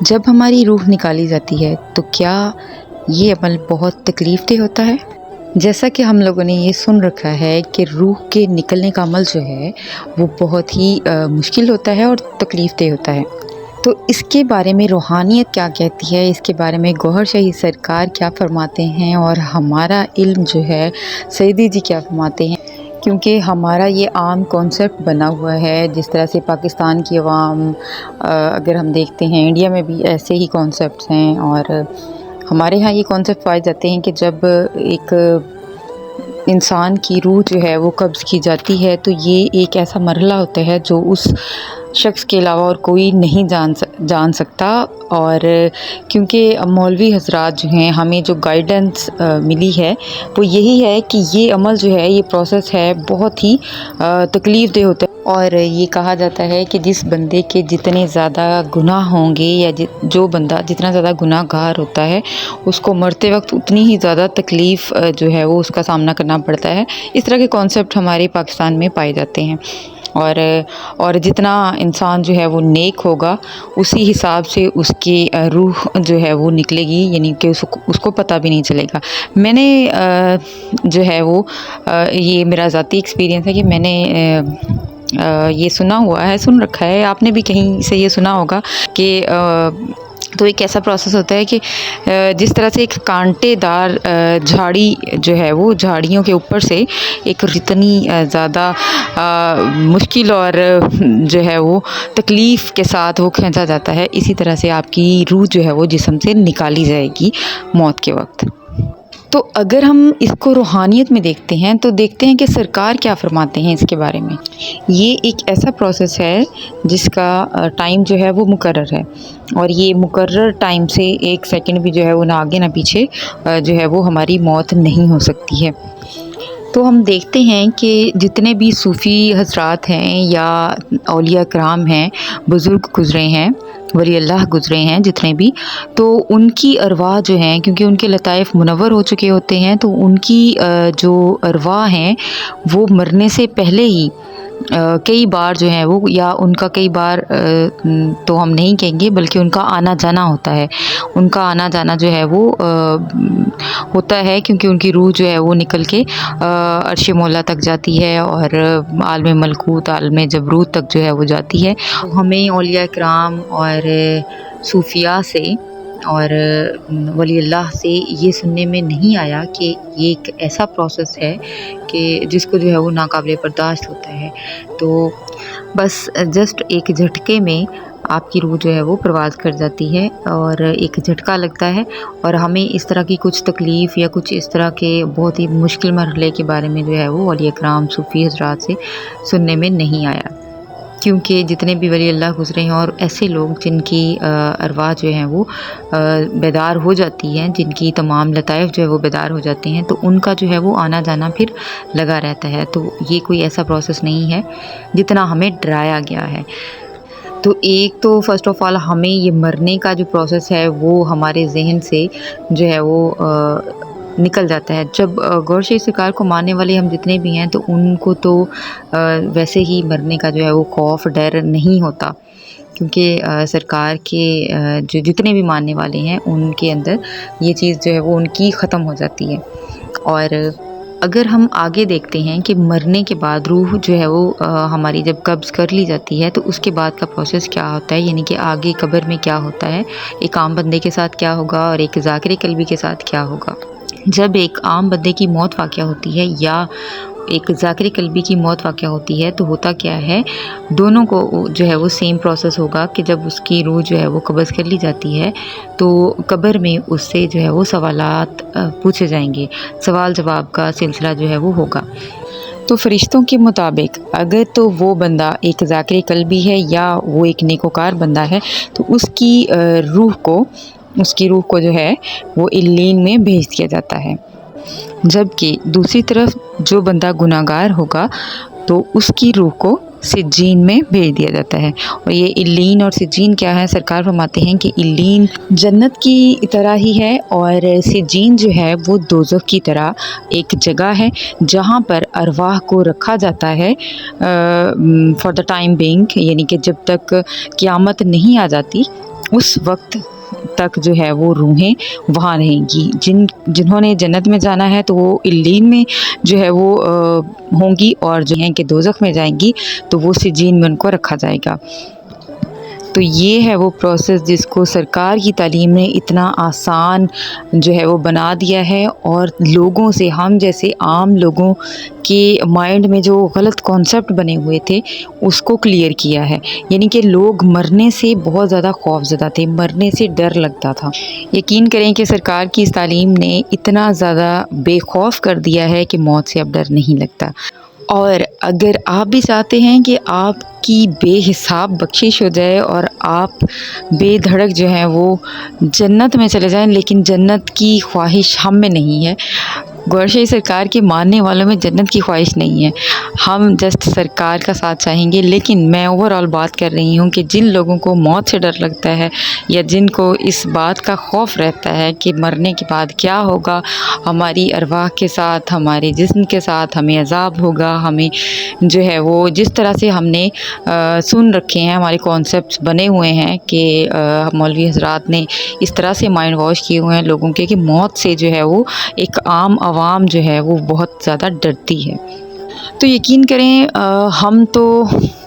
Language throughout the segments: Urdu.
جب ہماری روح نکالی جاتی ہے تو کیا یہ عمل بہت تکلیف دہ ہوتا ہے؟ جیسا کہ ہم لوگوں نے یہ سن رکھا ہے کہ روح کے نکلنے کا عمل جو ہے وہ بہت ہی مشکل ہوتا ہے اور تکلیف دہ ہوتا ہے۔ تو اس کے بارے میں روحانیت کیا کہتی ہے، اس کے بارے میں گوہر شاہی سرکار کیا فرماتے ہیں اور ہمارا علم جو ہے سعیدی جی کیا فرماتے ہیں، کیونکہ ہمارا یہ عام کانسیپٹ بنا ہوا ہے جس طرح سے پاکستان کی عوام اگر ہم دیکھتے ہیں انڈیا میں بھی ایسے ہی کانسیپٹس ہیں، اور ہمارے ہاں یہ کانسیپٹ پائے جاتے ہیں کہ جب ایک انسان کی روح جو ہے وہ قبض کی جاتی ہے تو یہ ایک ایسا مرحلہ ہوتا ہے جو اس شخص کے علاوہ اور کوئی نہیں جان سکتا، اور کیونکہ مولوی حضرات جو ہیں ہمیں جو گائیڈنس ملی ہے وہ یہی ہے کہ یہ عمل جو ہے یہ پروسیس ہے بہت ہی تکلیف دہ ہوتا ہے، اور یہ کہا جاتا ہے کہ جس بندے کے جتنے زیادہ گناہ ہوں گے یا جو بندہ جتنا زیادہ گناہ گار ہوتا ہے اس کو مرتے وقت اتنی ہی زیادہ تکلیف جو ہے وہ اس کا سامنا کرنا پڑتا ہے۔ اس طرح کے کانسیپٹ ہمارے پاکستان میں پائے جاتے ہیں، اور جتنا انسان جو ہے وہ نیک ہوگا اسی حساب سے اس کی روح جو ہے وہ نکلے گی، یعنی کہ اس کو پتہ بھی نہیں چلے گا۔ میں نے جو ہے وہ یہ میرا ذاتی ایکسپیرینس ہے کہ میں نے یہ سن رکھا ہے، آپ نے بھی کہیں سے یہ سنا ہوگا کہ تو ایک ایسا پروسیس ہوتا ہے کہ جس طرح سے ایک کانٹے دار جھاڑی جو ہے وہ جھاڑیوں کے اوپر سے ایک اتنی زیادہ مشکل اور جو ہے وہ تکلیف کے ساتھ وہ کھینچا جاتا ہے، اسی طرح سے آپ کی روح جو ہے وہ جسم سے نکالی جائے گی موت کے وقت۔ تو اگر ہم اس کو روحانیت میں دیکھتے ہیں تو دیکھتے ہیں کہ سرکار کیا فرماتے ہیں اس کے بارے میں۔ یہ ایک ایسا پروسیس ہے جس کا ٹائم جو ہے وہ مقرر ہے، اور یہ مقرر ٹائم سے ایک سیکنڈ بھی جو ہے وہ نہ آگے نہ پیچھے جو ہے وہ ہماری موت نہیں ہو سکتی ہے۔ تو ہم دیکھتے ہیں کہ جتنے بھی صوفی حضرات ہیں یا اولیاء کرام ہیں، بزرگ گزرے ہیں، ولی اللہ گزرے ہیں جتنے بھی، تو ان کی ارواح جو ہیں کیونکہ ان کے لطائف منور ہو چکے ہوتے ہیں، تو ان کی جو ارواح ہیں وہ مرنے سے پہلے ہی کئی بار جو ہے وہ، یا ان کا کئی بار تو ہم نہیں کہیں گے بلکہ ان کا آنا جانا ہوتا ہے، ان کا آنا جانا جو ہے وہ ہوتا ہے، کیونکہ ان کی روح جو ہے وہ نکل کے عرش مولا تک جاتی ہے اور عالم ملکوت عالم جبروت تک جو ہے وہ جاتی ہے۔ ہمیں اولیاء کرام اور صوفیاء سے اور ولی اللہ سے یہ سننے میں نہیں آیا کہ یہ ایک ایسا پروسیس ہے کہ جس کو جو ہے وہ ناقابل برداشت ہوتا ہے، تو بس جسٹ ایک جھٹکے میں آپ کی روح جو ہے وہ پرواز کر جاتی ہے، اور ایک جھٹکا لگتا ہے، اور ہمیں اس طرح کی کچھ تکلیف یا کچھ اس طرح کے بہت ہی مشکل مرحلے کے بارے میں جو ہے وہ اولیاء کرام صوفی حضرات سے سننے میں نہیں آیا، کیونکہ جتنے بھی ولی اللہ گزرے ہیں اور ایسے لوگ جن کی ارواح جو ہیں وہ بیدار ہو جاتی ہیں، جن کی تمام لطائف جو ہے وہ بیدار ہو جاتے ہیں، تو ان کا جو ہے وہ آنا جانا پھر لگا رہتا ہے۔ تو یہ کوئی ایسا پروسیس نہیں ہے جتنا ہمیں ڈرایا گیا ہے۔ تو ایک تو فرسٹ آف آل ہمیں یہ مرنے کا جو پروسیس ہے وہ ہمارے ذہن سے جو ہے وہ نکل جاتا ہے۔ جب گوہر شاہی سرکار کو ماننے والے ہم جتنے بھی ہیں تو ان کو تو ویسے ہی مرنے کا جو ہے وہ خوف ڈر نہیں ہوتا، کیونکہ سرکار کے جو جتنے بھی ماننے والے ہیں ان کے اندر یہ چیز جو ہے وہ ان کی ختم ہو جاتی ہے۔ اور اگر ہم آگے دیکھتے ہیں کہ مرنے کے بعد روح جو ہے وہ ہماری جب قبض کر لی جاتی ہے تو اس کے بعد کا پروسیس کیا ہوتا ہے، یعنی کہ آگے قبر میں کیا ہوتا ہے، ایک عام بندے کے ساتھ کیا ہوگا اور ایک ذاکر قلبی کے ساتھ کیا ہوگا۔ جب ایک عام بندے کی موت واقع ہوتی ہے یا ایک ذاکر قلبی کی موت واقع ہوتی ہے تو ہوتا کیا ہے، دونوں کو جو ہے وہ سیم پروسیس ہوگا کہ جب اس کی روح جو ہے وہ قبض کر لی جاتی ہے تو قبر میں اس سے جو ہے وہ سوالات پوچھے جائیں گے، سوال جواب کا سلسلہ جو ہے وہ ہوگا۔ تو فرشتوں کے مطابق اگر تو وہ بندہ ایک ذاکر قلبی ہے یا وہ ایک نیکوکار بندہ ہے تو اس کی روح کو جو ہے وہ علیین میں بھیج دیا جاتا ہے، جبکہ دوسری طرف جو بندہ گناہ گار ہوگا تو اس کی روح کو سجین میں بھیج دیا جاتا ہے۔ اور یہ علیین اور سجین کیا ہے، سرکار فرماتے ہیں کہ علیین جنت کی طرح ہی ہے، اور سجین جو ہے وہ دوزخ کی طرح ایک جگہ ہے جہاں پر ارواح کو رکھا جاتا ہے فار دا ٹائم بینگ، یعنی کہ جب تک قیامت نہیں آ جاتی اس وقت تک جو ہے وہ روحیں وہاں رہیں گی. جنہوں نے جنت میں جانا ہے تو وہ علیین میں جو ہے وہ ہوں گی، اور جو ہیں کہ دوزخ میں جائیں گی تو وہ سجین میں ان کو رکھا جائے گا. تو یہ ہے وہ پروسیس جس کو سرکار کی تعلیم نے اتنا آسان جو ہے وہ بنا دیا ہے، اور لوگوں سے، ہم جیسے عام لوگوں کے مائنڈ میں جو غلط کانسیپٹ بنے ہوئے تھے اس کو کلیئر کیا ہے. یعنی کہ لوگ مرنے سے بہت زیادہ خوف زدہ تھے، مرنے سے ڈر لگتا تھا. یقین کریں کہ سرکار کی اس تعلیم نے اتنا زیادہ بے خوف کر دیا ہے کہ موت سے اب ڈر نہیں لگتا. اور اگر آپ بھی چاہتے ہیں کہ آپ کی بے حساب بخشش ہو جائے اور آپ بے دھڑک جو ہیں وہ جنت میں چلے جائیں، لیکن جنت کی خواہش ہم میں نہیں ہے، گوھر شاہی سرکار کے ماننے والوں میں جنت کی خواہش نہیں ہے، ہم جسٹ سرکار کا ساتھ چاہیں گے. لیکن میں اوور آل بات کر رہی ہوں کہ جن لوگوں کو موت سے ڈر لگتا ہے، یا جن کو اس بات کا خوف رہتا ہے کہ مرنے کے بعد کیا ہوگا، ہماری ارواح کے ساتھ، ہمارے جسم کے ساتھ ہمیں عذاب ہوگا، ہمیں جو ہے وہ جس طرح سے ہم نے سن رکھے ہیں، ہمارے کانسیپٹس بنے ہوئے ہیں کہ مولوی حضرات نے اس طرح سے مائنڈ واش کیے ہوئے ہیں لوگوں کے کہ موت سے جو ہے وہ ایک عام عوام جو ہے وہ بہت زیادہ ڈرتی ہے. تو یقین کریں ہم تو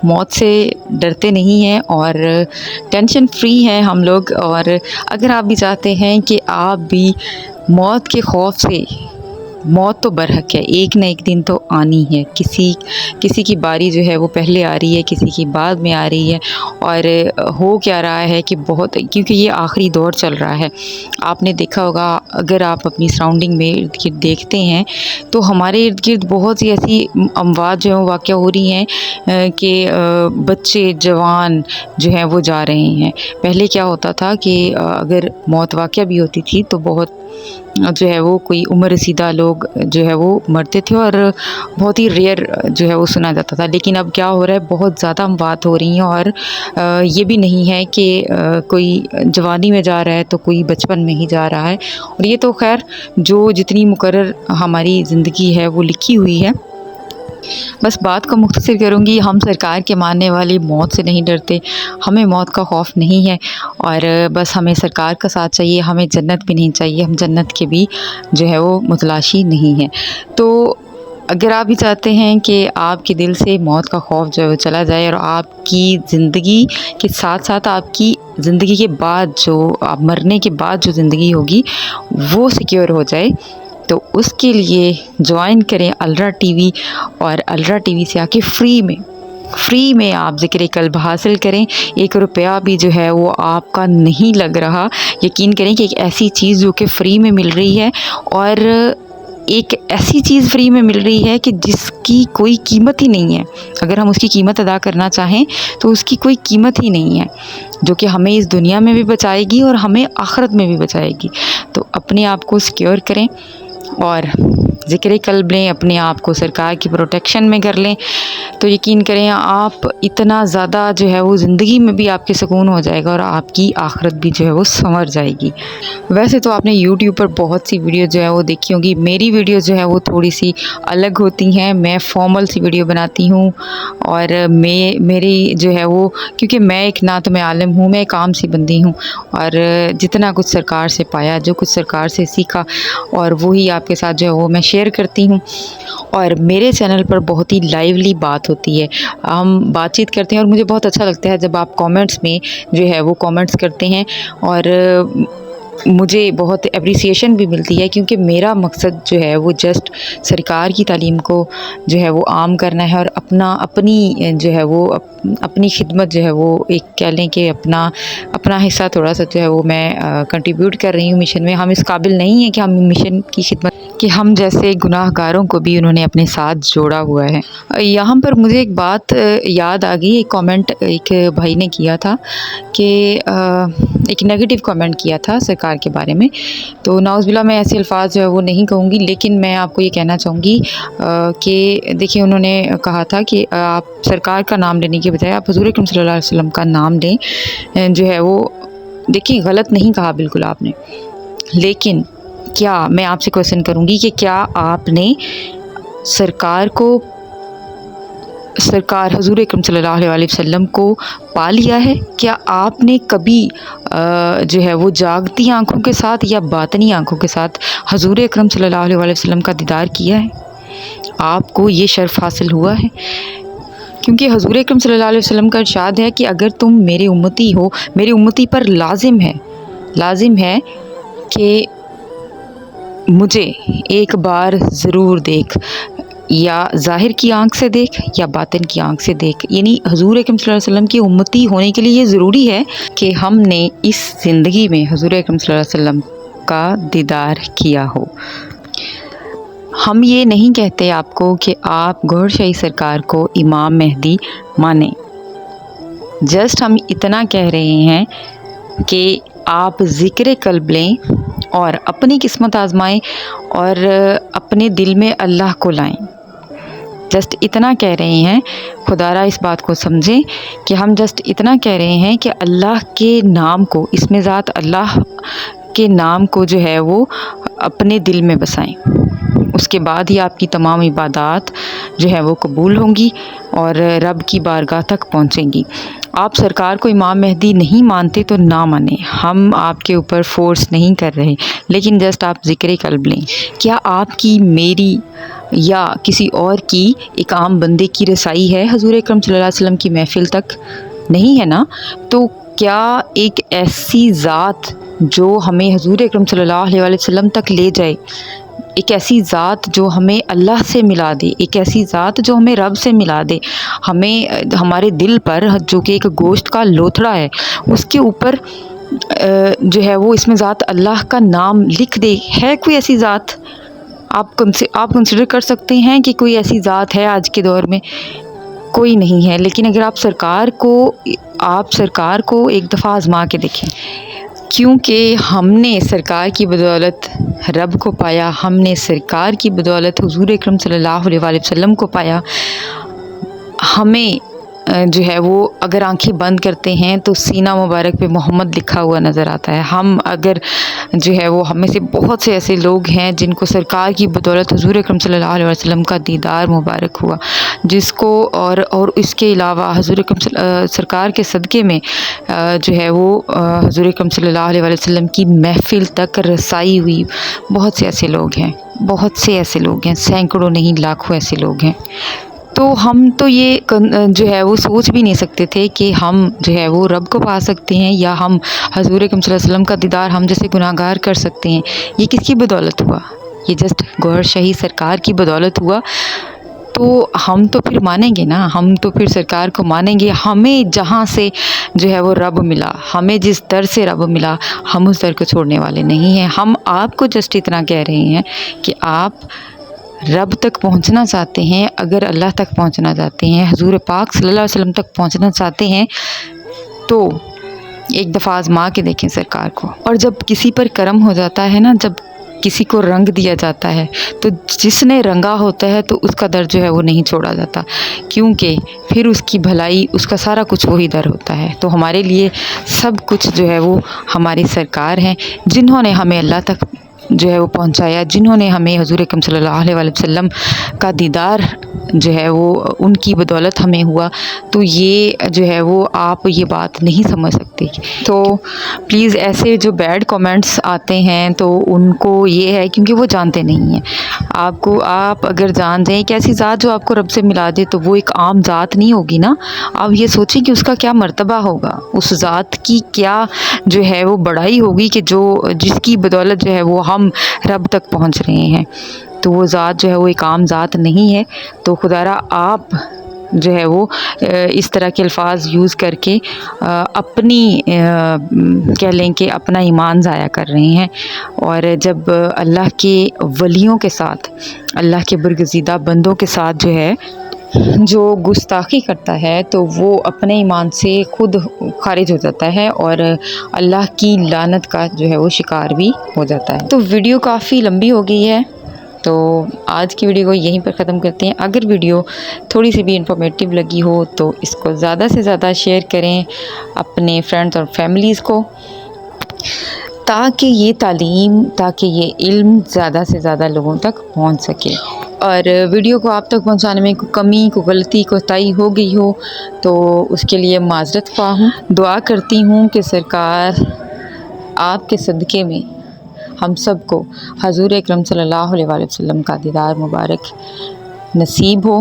موت سے ڈرتے نہیں ہیں اور ٹینشن فری ہیں ہم لوگ. اور اگر آپ بھی چاہتے ہیں کہ آپ بھی موت کے خوف سے، موت تو برحق ہے، ایک نہ ایک دن تو آنی ہے، کسی کی باری جو ہے وہ پہلے آ رہی ہے، کسی کی بعد میں آ رہی ہے. اور ہو کیا رہا ہے کہ بہت، کیونکہ یہ آخری دور چل رہا ہے. آپ نے دیکھا ہوگا، اگر آپ اپنی سراؤنڈنگ میں ارد گرد دیکھتے ہیں تو ہمارے ارد گرد بہت سی ایسی اموات جو ہیں واقع ہو رہی ہیں کہ بچے جوان جو ہیں وہ جا رہے ہیں. پہلے کیا ہوتا تھا کہ اگر موت واقع بھی ہوتی تھی تو بہت جو ہے وہ کوئی عمر رسیدہ لوگ جو ہے وہ مرتے تھے، اور بہت ہی ریئر جو ہے وہ سنا جاتا تھا. لیکن اب کیا ہو رہا ہے، بہت زیادہ اموات ہو رہی ہیں، اور یہ بھی نہیں ہے کہ کوئی جوانی میں جا رہا ہے تو کوئی بچپن میں ہی جا رہا ہے. اور یہ تو خیر جو جتنی مقرر ہماری زندگی ہے وہ لکھی ہوئی ہے. بس بات کو مختصر کروں گی، ہم سرکار کے ماننے والے موت سے نہیں ڈرتے، ہمیں موت کا خوف نہیں ہے، اور بس ہمیں سرکار کا ساتھ چاہیے، ہمیں جنت بھی نہیں چاہیے، ہم جنت کے بھی جو ہے وہ متلاشی نہیں ہیں. تو اگر آپ بھی چاہتے ہیں کہ آپ کے دل سے موت کا خوف جو ہے وہ چلا جائے، اور آپ کی زندگی کے ساتھ ساتھ آپ کی زندگی کے بعد جو آپ مرنے کے بعد جو زندگی ہوگی وہ سیکیور ہو جائے، تو اس کے لیے جوائن کریں الرا ٹی وی، اور الرا ٹی وی سے آ کے فری میں آپ ذکر قلب حاصل کریں. 1 روپیہ بھی جو ہے وہ آپ کا نہیں لگ رہا. یقین کریں کہ ایک ایسی چیز جو کہ فری میں مل رہی ہے، اور ایک ایسی چیز فری میں مل رہی ہے کہ جس کی کوئی قیمت ہی نہیں ہے. اگر ہم اس کی قیمت ادا کرنا چاہیں تو اس کی کوئی قیمت ہی نہیں ہے، جو کہ ہمیں اس دنیا میں بھی بچائے گی اور ہمیں آخرت میں بھی بچائے گی. تو اپنے آپ کو سیکیور کریں اور ذکر قلب لیں، اپنے آپ کو سرکار کی پروٹیکشن میں کر لیں. تو یقین کریں آپ اتنا زیادہ جو ہے وہ زندگی میں بھی آپ کے سکون ہو جائے گا، اور آپ کی آخرت بھی جو ہے وہ سنور جائے گی. ویسے تو آپ نے یوٹیوب پر بہت سی ویڈیو جو ہے وہ دیکھی ہوں گی. میری ویڈیو جو ہے وہ تھوڑی سی الگ ہوتی ہیں، میں فارمل سی ویڈیو بناتی ہوں. اور میری جو ہے وہ، کیونکہ میں ایک نہ تو میں عالم ہوں، میں ایک عام سی بندی ہوں، اور جتنا کچھ سرکار سے پایا، جو کچھ سرکار سے سیکھا، اور وہی آپ کے ساتھ جو ہے وہ میں شیئر کرتی ہوں. اور میرے چینل پر بہت ہی لائیولی بات ہوتی ہے، ہم بات چیت کرتے ہیں، اور مجھے بہت اچھا لگتا ہے جب آپ کامنٹس میں جو ہے وہ کامنٹس کرتے ہیں، اور مجھے بہت اپریسیشن بھی ملتی ہے، کیونکہ میرا مقصد جو ہے وہ جسٹ سرکار کی تعلیم کو جو ہے وہ عام کرنا ہے، اور اپنی جو ہے وہ اپنی خدمت جو ہے وہ ایک کہہ لیں کہ اپنا حصہ تھوڑا سا جو ہے وہ میں کنٹریبیوٹ کر رہی ہوں مشن میں. ہم اس قابل نہیں ہیں کہ ہم مشن کی خدمت، کہ ہم جیسے گناہ گاروں کو بھی انہوں نے اپنے ساتھ جوڑا ہوا ہے. یہاں پر مجھے ایک بات یاد آ گئی، ایک کامنٹ ایک بھائی نے کیا تھا کہ ایک نیگیٹو کامنٹ کیا تھا سرکار کے بارے میں. تو نعوذ باللہ میں ایسے الفاظ جو ہے وہ نہیں کہوں گی، لیکن میں آپ کو یہ کہنا چاہوں گی کہ دیکھیے انہوں نے کہا تھا کہ آپ سرکار کا نام لینے کے بجائے آپ حضور اکرم صلی اللہ علیہ وسلم کا نام لیں. جو ہے وہ دیکھیے غلط نہیں کہا بالکل آپ نے، لیکن کیا میں آپ سے کویسچن کروں گی کہ کیا آپ نے سرکار کو سرکار حضور اکرم صلی اللہ علیہ وسلم کو پا لیا ہے؟ کیا آپ نے کبھی جو ہے وہ جاگتی آنکھوں کے ساتھ یا باطنی آنکھوں کے ساتھ حضور اکرم صلی اللہ علیہ وسلم کا دیدار کیا ہے؟ آپ کو یہ شرف حاصل ہوا ہے؟ کیونکہ حضور اکرم صلی اللہ علیہ وسلم کا ارشاد ہے کہ اگر تم میرے امتی ہو، میری امتی پر لازم ہے کہ مجھے ایک بار ضرور دیکھ، یا ظاہر کی آنکھ سے دیکھ یا باطن کی آنکھ سے دیکھ. یعنی حضور اکرم صلی اللہ علیہ وسلم کی امتی ہونے کے لیے یہ ضروری ہے کہ ہم نے اس زندگی میں حضور اکرم صلی اللہ علیہ وسلم کا دیدار کیا ہو. ہم یہ نہیں کہتے آپ کو کہ آپ گوھر شاہی سرکار کو امام مہدی مانیں، جسٹ ہم اتنا کہہ رہے ہیں کہ آپ ذکر قلب لیں اور اپنی قسمت آزمائیں اور اپنے دل میں اللہ کو لائیں. جسٹ اتنا کہہ رہے ہیں، خدا را اس بات کو سمجھیں کہ ہم جسٹ اتنا کہہ رہے ہیں کہ اللہ کے نام کو، اسم ذات اللہ کے نام کو جو ہے وہ اپنے دل میں بسائیں. اس کے بعد ہی آپ کی تمام عبادات جو ہے وہ قبول ہوں گی اور رب کی بارگاہ تک پہنچیں گی. آپ سرکار کو امام مہدی نہیں مانتے تو نہ مانیں، ہم آپ کے اوپر فورس نہیں کر رہے، لیکن جسٹ آپ ذکر قلب لیں. کیا آپ کی، میری یا کسی اور کی ایک عام بندے کی رسائی ہے حضور اکرم صلی اللہ علیہ وسلم کی محفل تک؟ نہیں ہے نا. تو کیا ایک ایسی ذات جو ہمیں حضور اکرم صلی اللہ علیہ وسلم تک لے جائے، ایک ایسی ذات جو ہمیں اللہ سے ملا دے، ایک ایسی ذات جو ہمیں رب سے ملا دے، ہمیں ہمارے دل پر جو کہ ایک گوشت کا لوتھڑا ہے اس کے اوپر جو ہے وہ اسم ذات اللہ کا نام لکھ دے؟ ہے کوئی ایسی ذات؟ آپ کنسیڈر کر سکتے ہیں کہ کوئی ایسی ذات ہے آج کے دور میں؟ کوئی نہیں ہے. لیکن اگر آپ سرکار کو ایک دفعہ آزما کے دیکھیں، کیونکہ ہم نے سرکار کی بدولت رب کو پایا، ہم نے سرکار کی بدولت حضور اکرم صلی اللہ علیہ وسلم کو پایا. ہمیں جو ہے وہ اگر آنکھیں بند کرتے ہیں تو سینہ مبارک پہ محمد لکھا ہوا نظر آتا ہے. ہم اگر جو ہے وہ، ہمیں سے بہت سے ایسے لوگ ہیں جن کو سرکار کی بدولت حضور اکرم صلی اللہ علیہ وسلم کا دیدار مبارک ہوا، جس کو اور اس کے علاوہ حضور اکرم سرکار کے صدقے میں جو ہے وہ حضور اکرم صلی اللہ علیہ وسلم کی محفل تک رسائی ہوئی. بہت سے ایسے لوگ ہیں، سینکڑوں نہیں لاکھوں ایسے لوگ ہیں. تو ہم تو یہ جو ہے وہ سوچ بھی نہیں سکتے تھے کہ ہم جو ہے وہ رب کو پا سکتے ہیں یا ہم حضور اکرم صلی اللہ علیہ وسلم کا دیدار ہم جیسے گناہ گار کر سکتے ہیں. یہ کس کی بدولت ہوا؟ یہ جسٹ گوھر شاہی سرکار کی بدولت ہوا. تو ہم تو پھر مانیں گے نا، ہم تو پھر سرکار کو مانیں گے. ہمیں جہاں سے جو ہے وہ رب ملا، ہمیں جس در سے رب ملا، ہم اس در کو چھوڑنے والے نہیں ہیں. ہم آپ کو جسٹ اتنا کہہ رہے ہیں کہ آپ رب تک پہنچنا چاہتے ہیں، اگر اللہ تک پہنچنا چاہتے ہیں، حضور پاک صلی اللہ علیہ وسلم تک پہنچنا چاہتے ہیں، تو ایک دفعہ آزما کے دیکھیں سرکار کو. اور جب کسی پر کرم ہو جاتا ہے نا، جب کسی کو رنگ دیا جاتا ہے، تو جس نے رنگا ہوتا ہے تو اس کا در جو ہے وہ نہیں چھوڑا جاتا، کیونکہ پھر اس کی بھلائی، اس کا سارا کچھ وہی در ہوتا ہے. تو ہمارے لیے سب کچھ جو ہے وہ ہماری سرکار ہیں، جنہوں نے ہمیں اللہ تک جو ہے وہ پہنچایا، جنہوں نے ہمیں حضور اکرم صلی اللہ علیہ وسلم کا دیدار جو ہے وہ ان کی بدولت ہمیں ہوا. تو یہ جو ہے وہ آپ یہ بات نہیں سمجھ سکتے. تو پلیز ایسے جو بیڈ کامنٹس آتے ہیں تو ان کو یہ ہے کیونکہ وہ جانتے نہیں ہیں. آپ اگر جان جائیں ایک ایسی ذات جو آپ کو رب سے ملا دے، تو وہ ایک عام ذات نہیں ہوگی نا. آپ یہ سوچیں کہ اس کا کیا مرتبہ ہوگا، اس ذات کی کیا جو ہے وہ بڑائی ہوگی کہ جس کی بدولت جو ہے وہ ہم رب تک پہنچ رہے ہیں. تو وہ ذات جو ہے وہ ایک عام ذات نہیں ہے. تو خدا را آپ جو ہے وہ اس طرح کے الفاظ یوز کر کے اپنی کہہ لیں کہ اپنا ایمان ضائع کر رہے ہیں. اور جب اللہ کے ولیوں کے ساتھ، اللہ کے برگزیدہ بندوں کے ساتھ جو ہے جو گستاخی کرتا ہے، تو وہ اپنے ایمان سے خود خارج ہو جاتا ہے اور اللہ کی لعنت کا جو ہے وہ شکار بھی ہو جاتا ہے. تو ویڈیو کافی لمبی ہو گئی ہے، تو آج کی ویڈیو کو یہیں پر ختم کرتے ہیں. اگر ویڈیو تھوڑی سی بھی انفارمیٹیو لگی ہو تو اس کو زیادہ سے زیادہ شیئر کریں اپنے فرینڈز اور فیملیز کو، تاکہ یہ تعلیم، تاکہ یہ علم زیادہ سے زیادہ لوگوں تک پہنچ سکے. اور ویڈیو کو آپ تک پہنچانے میں کوئی کمی، کوئی غلطی، کوتاہی ہو گئی ہو تو اس کے لیے معذرت خواہ ہوں۔ دعا کرتی ہوں کہ سرکار آپ کے صدقے میں ہم سب کو حضور اکرم صلی اللہ علیہ وآلہ وسلم کا دیدار مبارک نصیب ہو۔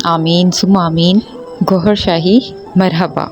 آمین ثم آمین۔ گوہر شاہی مرحبا۔